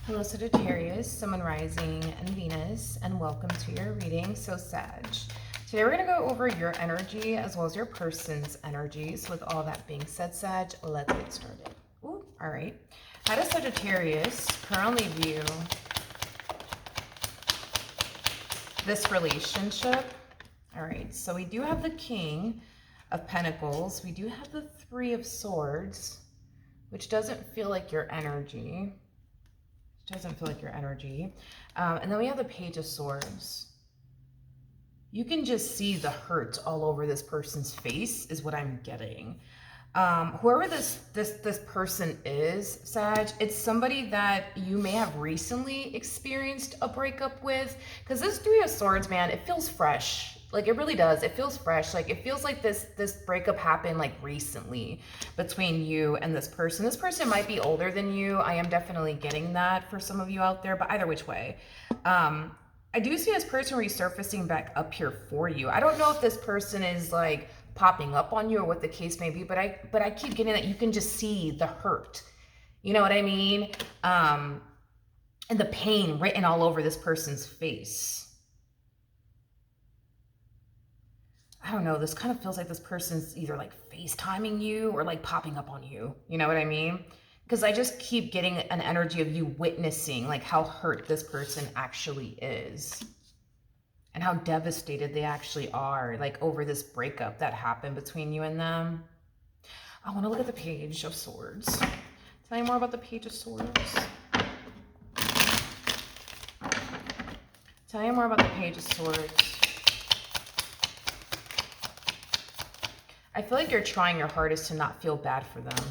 Hello Sagittarius, Sun, Moon, Rising, and Venus, and welcome to your reading. So Sag, today we're going to go over your energy as well as your person's energies. With all that being said, Sag, let's get started. Ooh, all right. How does Sagittarius currently view this relationship? All right, so we do have the King of Pentacles. We do have the Three of Swords, which doesn't feel like your energy. Doesn't feel like your energy. And then we have the Page of Swords. You can just see the hurt all over this person's face is what I'm getting. Whoever this person is, Sag, it's somebody that you may have recently experienced a breakup with. Because this Three of Swords, man, it feels fresh. Like, it really does. It feels fresh. Like, it feels like this breakup happened, like, recently between you and this person. This person might be older than you. I am definitely getting that for some of you out there, but either which way. I do see this person resurfacing back up here for you. I don't know if this person is, like, popping up on you or what the case may be, but I keep getting that you can just see the hurt. You know what I mean? And the pain written all over this person's face. I don't know, this kind of feels like this person's either like FaceTiming you or like popping up on you. You know what I mean? Because I just keep getting an energy of you witnessing like how hurt this person actually is and how devastated they actually are like over this breakup that happened between you and them. I want to look at the Page of Swords. Tell me more about the Page of Swords. Tell me more about the Page of Swords. I feel like you're trying your hardest to not feel bad for them.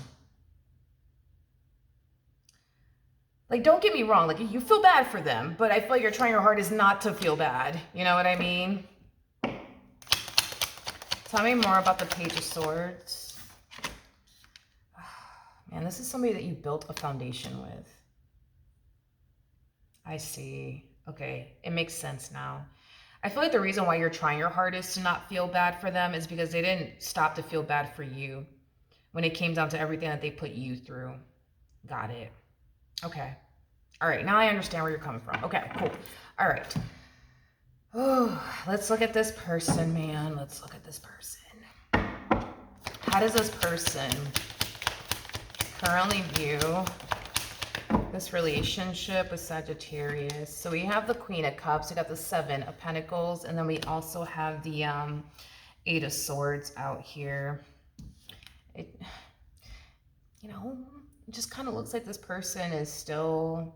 Like, don't get me wrong, like, you feel bad for them, but I feel like you're trying your hardest not to feel bad. You know what I mean? Tell me more about the Page of Swords. Man, this is somebody that you built a foundation with. I see. Okay, it makes sense now. I feel like the reason why you're trying your hardest to not feel bad for them is because they didn't stop to feel bad for you when it came down to everything that they put you through. Got it. Okay. All right. Now I understand where you're coming from. Okay, cool. All right. Oh, let's look at this person, man. Let's look at this person. How does this person currently view this relationship with Sagittarius? So we have the Queen of Cups, we got the Seven of Pentacles, and then we also have the Eight of Swords out here. It, you know, it just kind of looks like this person is still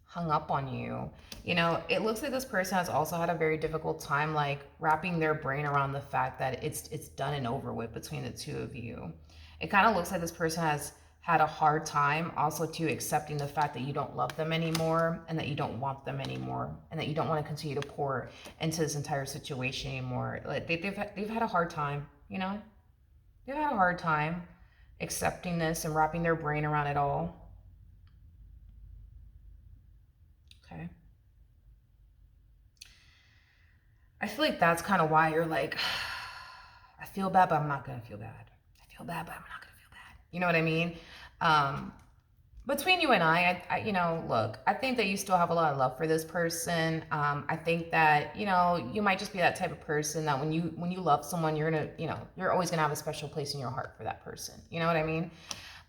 hung up on you. You know, it looks like this person has also had a very difficult time like wrapping their brain around the fact that it's done and over with between the two of you. It kind of looks like this person has had a hard time also to accepting the fact that you don't love them anymore and that you don't want them anymore and that you don't want to continue to pour into this entire situation anymore. Like they've had a hard time, you know? They've had a hard time accepting this and wrapping their brain around it all. Okay. I feel like that's kind of why you're like, I feel bad, but I'm not going to feel bad. I feel bad, but I'm not going to feel bad. You know what I mean? Between you and I, you know, look, I think that you still have a lot of love for this person. I think that, you know, you might just be that type of person that when you love someone, you're going to, you know, you're always going to have a special place in your heart for that person. You know what I mean?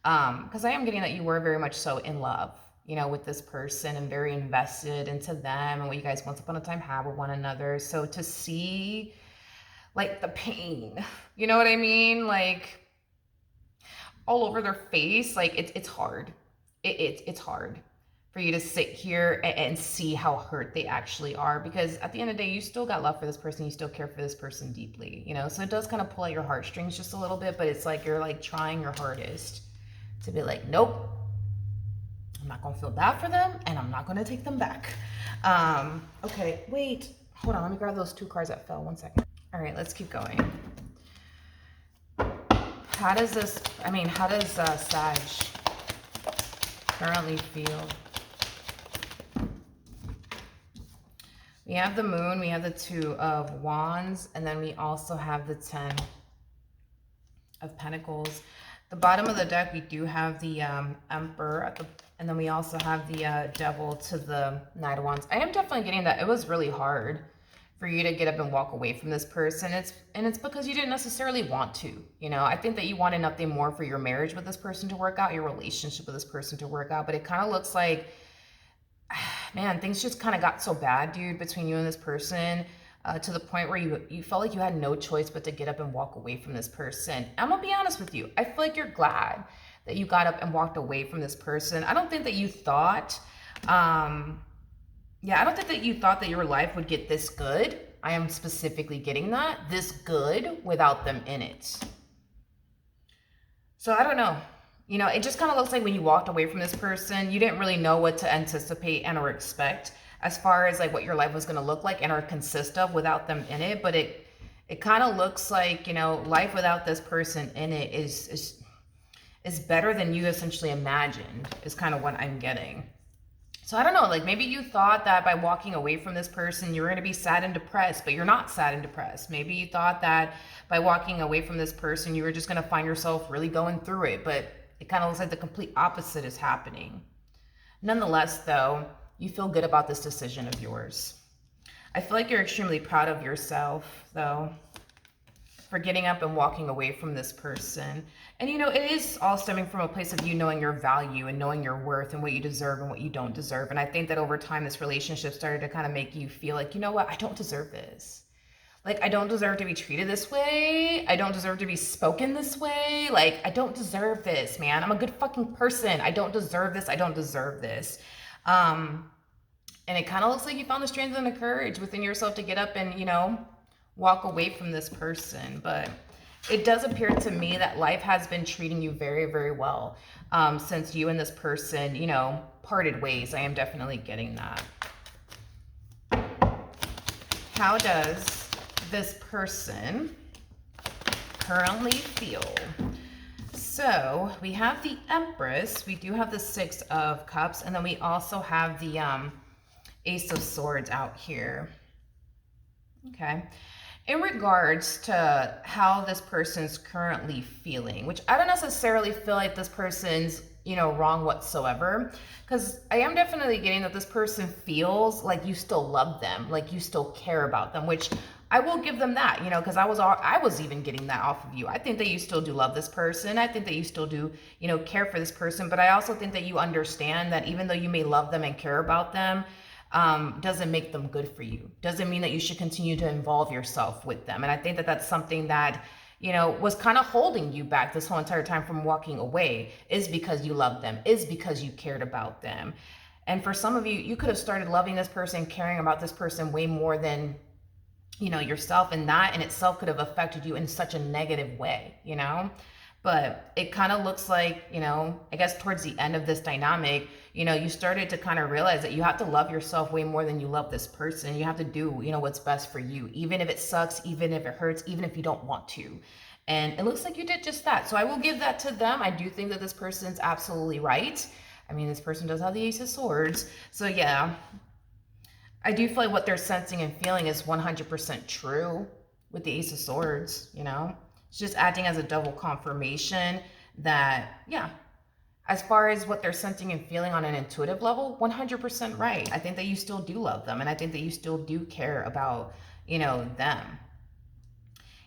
Because I am getting that you were very much so in love, you know, with this person and very invested into them and what you guys once upon a time had with one another. So to see like the pain, you know what I mean? Like all over their face, like it's hard. It's hard for you to sit here and see how hurt they actually are, because at the end of the day, you still got love for this person. You still care for this person deeply, you know? So it does kind of pull at your heartstrings just a little bit, but it's like you're like trying your hardest to be like, nope, I'm not gonna feel bad for them and I'm not gonna take them back. Okay, wait, hold on, let me grab those two cards that fell, 1 second. All right, let's keep going. How does Sag currently feel? We have the Moon, we have the Two of Wands, and then we also have the Ten of Pentacles. The bottom of the deck, we do have the Emperor at the And then we also have the Devil to the Knight of Wands. I am definitely getting that it was really hard for you to get up and walk away from this person. It's because you didn't necessarily want to. You know, I think that you wanted nothing more for your marriage with this person to work out, your relationship with this person to work out. But it kind of looks like, man, things just kind of got so bad, dude, between you and this person. To the point where you felt like you had no choice but to get up and walk away from this person. I'm gonna be honest with you. I feel like you're glad that you got up and walked away from this person. I don't think that you thought, yeah, I don't think that you thought that your life would get this good. I am specifically getting that, this good without them in it. So I don't know. You know, it just kind of looks like when you walked away from this person, you didn't really know what to anticipate and or expect as far as like what your life was going to look like and or consist of without them in it. But it kind of looks like, you know, life without this person in it is better than you essentially imagined, is kind of what I'm getting. So I don't know, like maybe you thought that by walking away from this person, you were going to be sad and depressed, but you're not sad and depressed. Maybe you thought that by walking away from this person, you were just going to find yourself really going through it, but it kind of looks like the complete opposite is happening. Nonetheless, though, you feel good about this decision of yours. I feel like you're extremely proud of yourself, though, for getting up and walking away from this person. And you know, it is all stemming from a place of you knowing your value and knowing your worth and what you deserve and what you don't deserve. And I think that over time, this relationship started to kind of make you feel like, you know what, I don't deserve this. Like, I don't deserve to be treated this way. I don't deserve to be spoken this way. Like, I don't deserve this, man. I'm a good fucking person. I don't deserve this. I don't deserve this. And it kind of looks like you found the strength and the courage within yourself to get up and, you know, walk away from this person. But it does appear to me that life has been treating you very, very well since you and this person, you know, parted ways. I am definitely getting that. How does this person currently feel? So we have the Empress, we do have the Six of Cups, and then we also have the Ace of Swords out here. Okay. In regards to how this person's currently feeling, which I don't necessarily feel like this person's, you know, wrong whatsoever, because I am definitely getting that this person feels like you still love them, like you still care about them, which I will give them that, you know, because I was even getting that off of you. I think that you still do love this person. I think that you still do, you know, care for this person. But I also think that you understand that even though you may love them and care about them, doesn't make them good for you. Doesn't mean that you should continue to involve yourself with them. And I think that that's something that, you know, was kind of holding you back this whole entire time from walking away, is because you love them, is because you cared about them. And for some of you, you could have started loving this person, caring about this person way more than, you know, yourself, and that in itself could have affected you in such a negative way, you know. But it kind of looks like, you know, I guess towards the end of this dynamic, you know, you started to kind of realize that you have to love yourself way more than you love this person. You have to do, you know, what's best for you, even if it sucks, even if it hurts, even if you don't want to. And it looks like you did just that. So I will give that to them. I do think that this person's absolutely right. I mean, this person does have the Ace of Swords. So yeah, I do feel like what they're sensing and feeling is 100% true with the Ace of Swords, you know. It's just acting as a double confirmation that, yeah, as far as what they're sensing and feeling on an intuitive level, 100% right. I think that you still do love them, and I think that you still do care about, you know, them.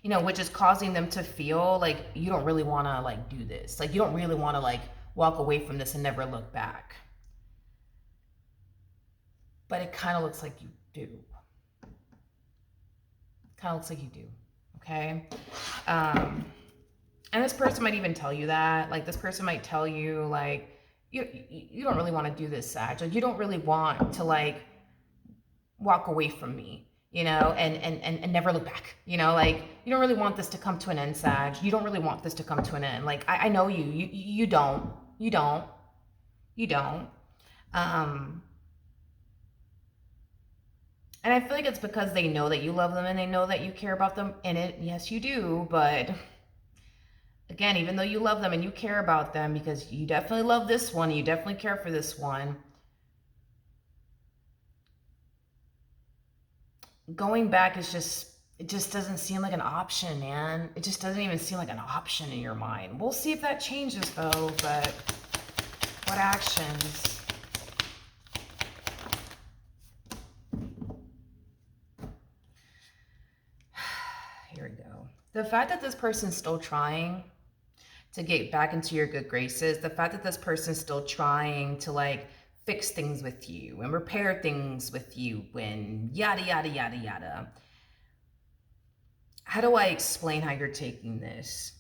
You know, which is causing them to feel like you don't really want to, like, do this. Like, you don't really want to, like, walk away from this and never look back. But it kind of looks like you do. Kind of looks like you do. Okay. And this person might even tell you that, like, this person might tell you, like, you don't really want to do this, Sag. Like, you don't really want to, like, walk away from me, you know, and never look back, you know, like, you don't really want this to come to an end, Sag. You don't really want this to come to an end. Like, I know you don't. And I feel like it's because they know that you love them and they know that you care about them in it. Yes, you do. But again, even though you love them and you care about them, because you definitely love this one, you definitely care for this one, going back is just, it just doesn't seem like an option, man. It just doesn't even seem like an option in your mind. We'll see if that changes though, but What actions? Here we go. The fact that this person's still trying to get back into your good graces, the fact that this person's still trying to like fix things with you and repair things with you and yada, yada, yada, yada. How do I explain how you're taking this?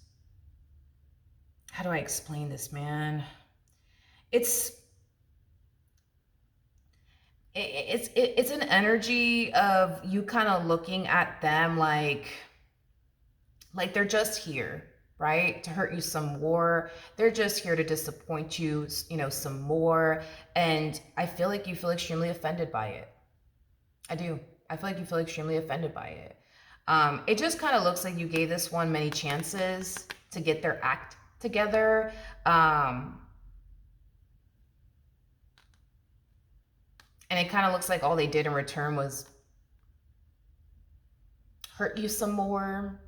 How do I explain this, man? It's an energy of you kind of looking at them like they're just here, right? To hurt you some more. They're just here to disappoint you, you know, some more. And I feel like you feel extremely offended by it. I do. I feel like you feel extremely offended by it. It just kind of looks like you gave this one many chances to get their act together. And it kind of looks like all they did in return was hurt you some more,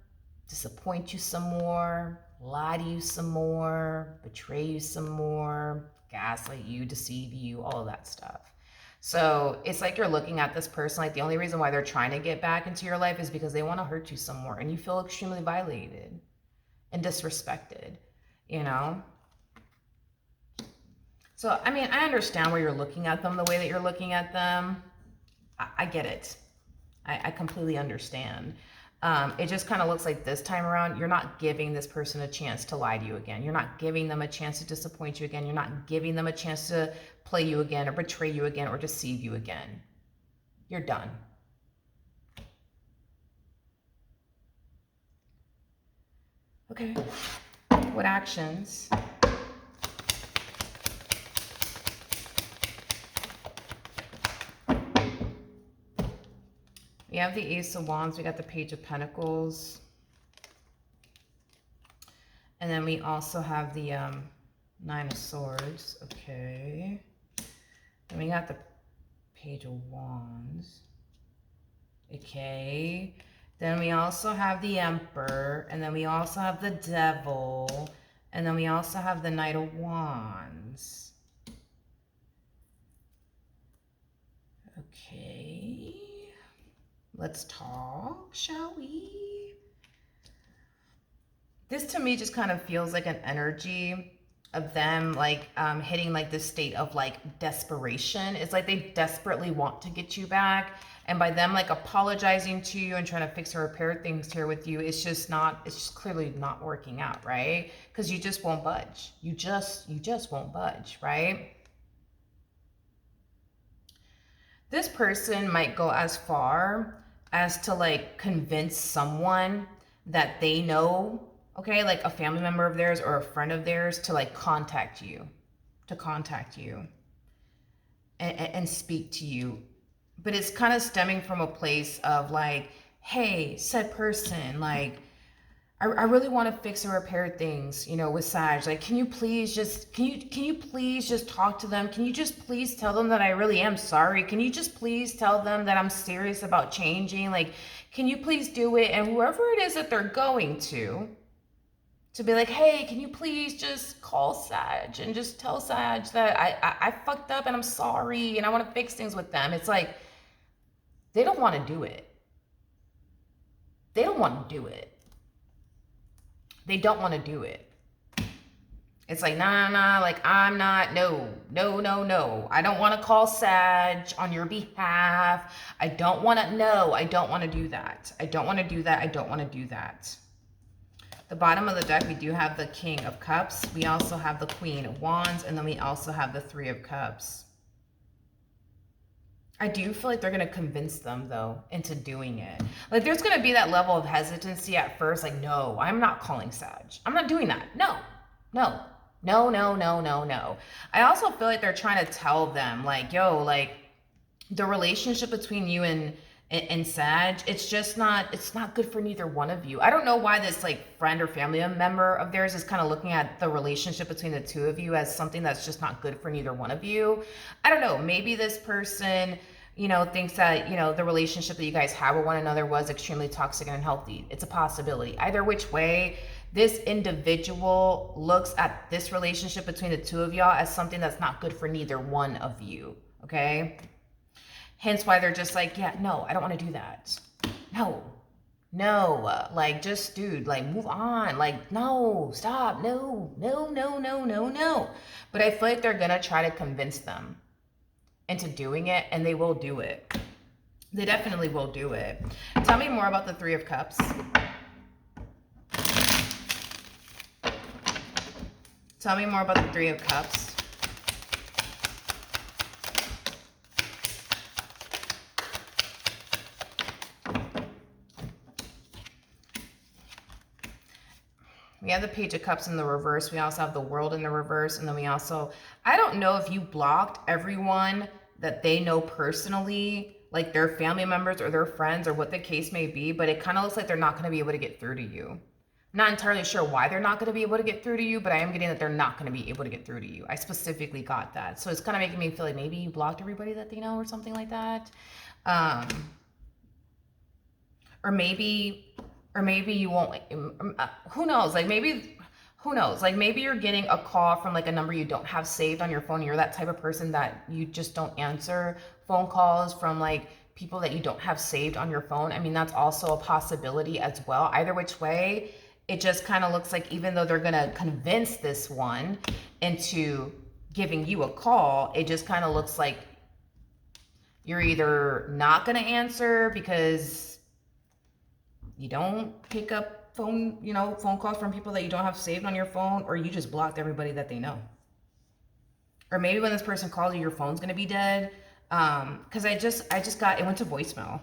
disappoint you some more, lie to you some more, betray you some more, gaslight you, deceive you, all of that stuff. So it's like you're looking at this person like the only reason why they're trying to get back into your life is because they want to hurt you some more, and you feel extremely violated and disrespected, you know? So, I mean, I understand where you're looking at them the way that you're looking at them. I get it. I completely understand. It just kind of looks like this time around, you're not giving this person a chance to lie to you again. You're not giving them a chance to disappoint you again. You're not giving them a chance to play you again or betray you again or deceive you again. You're done. Okay. What actions? We have the Ace of Wands. We got the Page of Pentacles. And then we also have the Nine of Swords. Okay. Then we got the Page of Wands. Okay. Then we also have the Emperor. And then we also have the Devil. And then we also have the Knight of Wands. Okay. Let's talk, shall we? This to me just kind of feels like an energy of them like hitting like this state of like desperation. It's like they desperately want to get you back. And by them like apologizing to you and trying to fix or repair things here with you, it's just clearly not working out, right? Because you just won't budge. You just won't budge, right? This person might go as far as to like convince someone that they know, okay, like a family member of theirs or a friend of theirs, to like contact you and speak to you. But it's kind of stemming from a place of like, hey, said person, like, I really want to fix and repair things, you know, with Sag. Like, can you please just talk to them? Can you just please tell them that I really am sorry? Can you just please tell them that I'm serious about changing? Like, can you please do it? And whoever it is that they're going to be like, hey, can you please just call Sag and just tell Sag that I fucked up and I'm sorry and I want to fix things with them. It's like, they don't want to do it. They don't want to do it. They don't want to do it. It's like, nah, like I'm not, no. I don't want to call Sag on your behalf. I don't want to do that. I don't want to do that. The bottom of the deck, we do have the King of Cups. We also have the Queen of Wands, and then we also have the Three of Cups. I do feel like they're going to convince them, though, into doing it. Like, there's going to be that level of hesitancy at first. Like, no, I'm not calling Sag. I'm not doing that. No. I also feel like they're trying to tell them, like, yo, like, the relationship between you and Sag, it's not good for neither one of you. I don't know why this, like, friend or family member of theirs is kind of looking at the relationship between the two of you as something that's just not good for neither one of you. I don't know. Maybe this person, you know, thinks that, you know, the relationship that you guys have with one another was extremely toxic and unhealthy. It's a possibility. Either which way, This individual looks at this relationship between the two of y'all as something that's not good for neither one of you, okay? Hence why they're just like, yeah, no, I don't want to do that. No, like, just, dude, like, move on. Like, no, stop, no. But I feel like they're gonna try to convince them into doing it, and they will do it. They definitely will do it. Tell me more about the Three of Cups. Tell me more about the Three of Cups. We have the Page of Cups in the reverse. We also have the World in the reverse. And then we also, I don't know if you blocked everyone that they know personally, like their family members or their friends or what the case may be, but it kind of looks like they're not going to be able to get through to you. I'm not entirely sure why they're not going to be able to get through to you, but I am getting that they're not going to be able to get through to you. I specifically got that. So it's kind of making me feel like maybe you blocked everybody that they know or something like that. Or maybe you won't, who knows? Like maybe, who knows? Like maybe you're getting a call from like a number you don't have saved on your phone. You're that type of person that you just don't answer phone calls from like people that you don't have saved on your phone. I mean, that's also a possibility as well. Either which way, it just kind of looks like even though they're going to convince this one into giving you a call, it just kind of looks like you're either not going to answer because you don't pick up phone calls from people that you don't have saved on your phone, or you just blocked everybody that they know. Or maybe when this person calls you, your phone's going to be dead. Because I just got, it went to voicemail.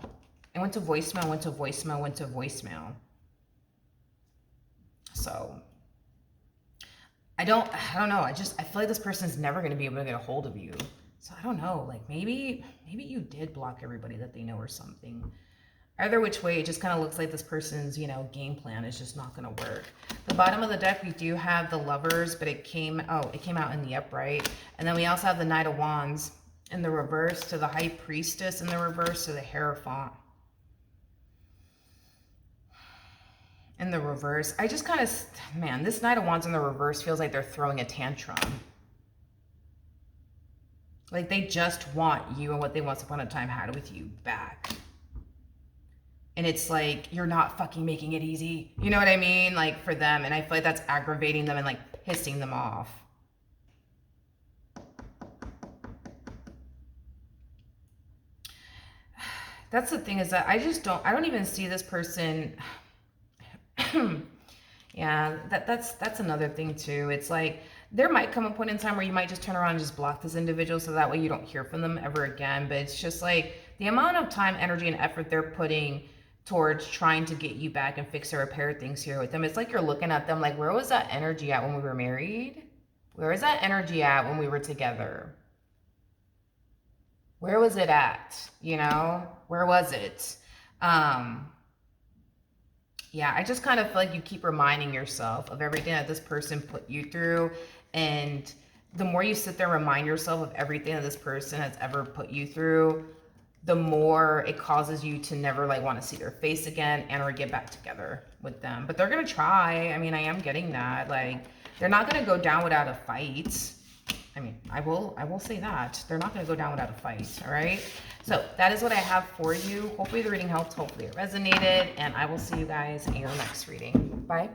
It went to voicemail, went to voicemail, went to voicemail. So I don't know. I feel like this person's never going to be able to get a hold of you. So I don't know, like maybe you did block everybody that they know or something. Either which way, it just kind of looks like this person's, game plan is just not going to work. The bottom of the deck, we do have the Lovers, but it came out in the upright. And then we also have the Knight of Wands in the reverse, to the High Priestess in the reverse, to the Hierophant in the reverse. I just kind of, man, this Knight of Wands in the reverse feels like they're throwing a tantrum. Like they just want you and what they once upon a time had with you back. And it's like, you're not fucking making it easy. You know what I mean? Like for them. And I feel like that's aggravating them and like pissing them off. That's the thing, is that I don't even see this person. Yeah, that's another thing too. It's like, there might come a point in time where you might just turn around and just block this individual so that way you don't hear from them ever again. But it's just like the amount of time, energy, and effort they're putting towards trying to get you back and fix or repair things here with them. It's like you're looking at them like, where was that energy at when we were married? Where is that energy at when we were together? Where was it at? Where was it? Yeah, I just kind of feel like you keep reminding yourself of everything that this person put you through. And the more you sit there and remind yourself of everything that this person has ever put you through, the more it causes you to never like want to see their face again and or get back together with them. But they're going to try. I mean, I am getting that. Like, they're not going to go down without a fight. I mean, I will say that. They're not going to go down without a fight, all right? So that is what I have for you. Hopefully the reading helped. Hopefully it resonated. And I will see you guys in your next reading. Bye.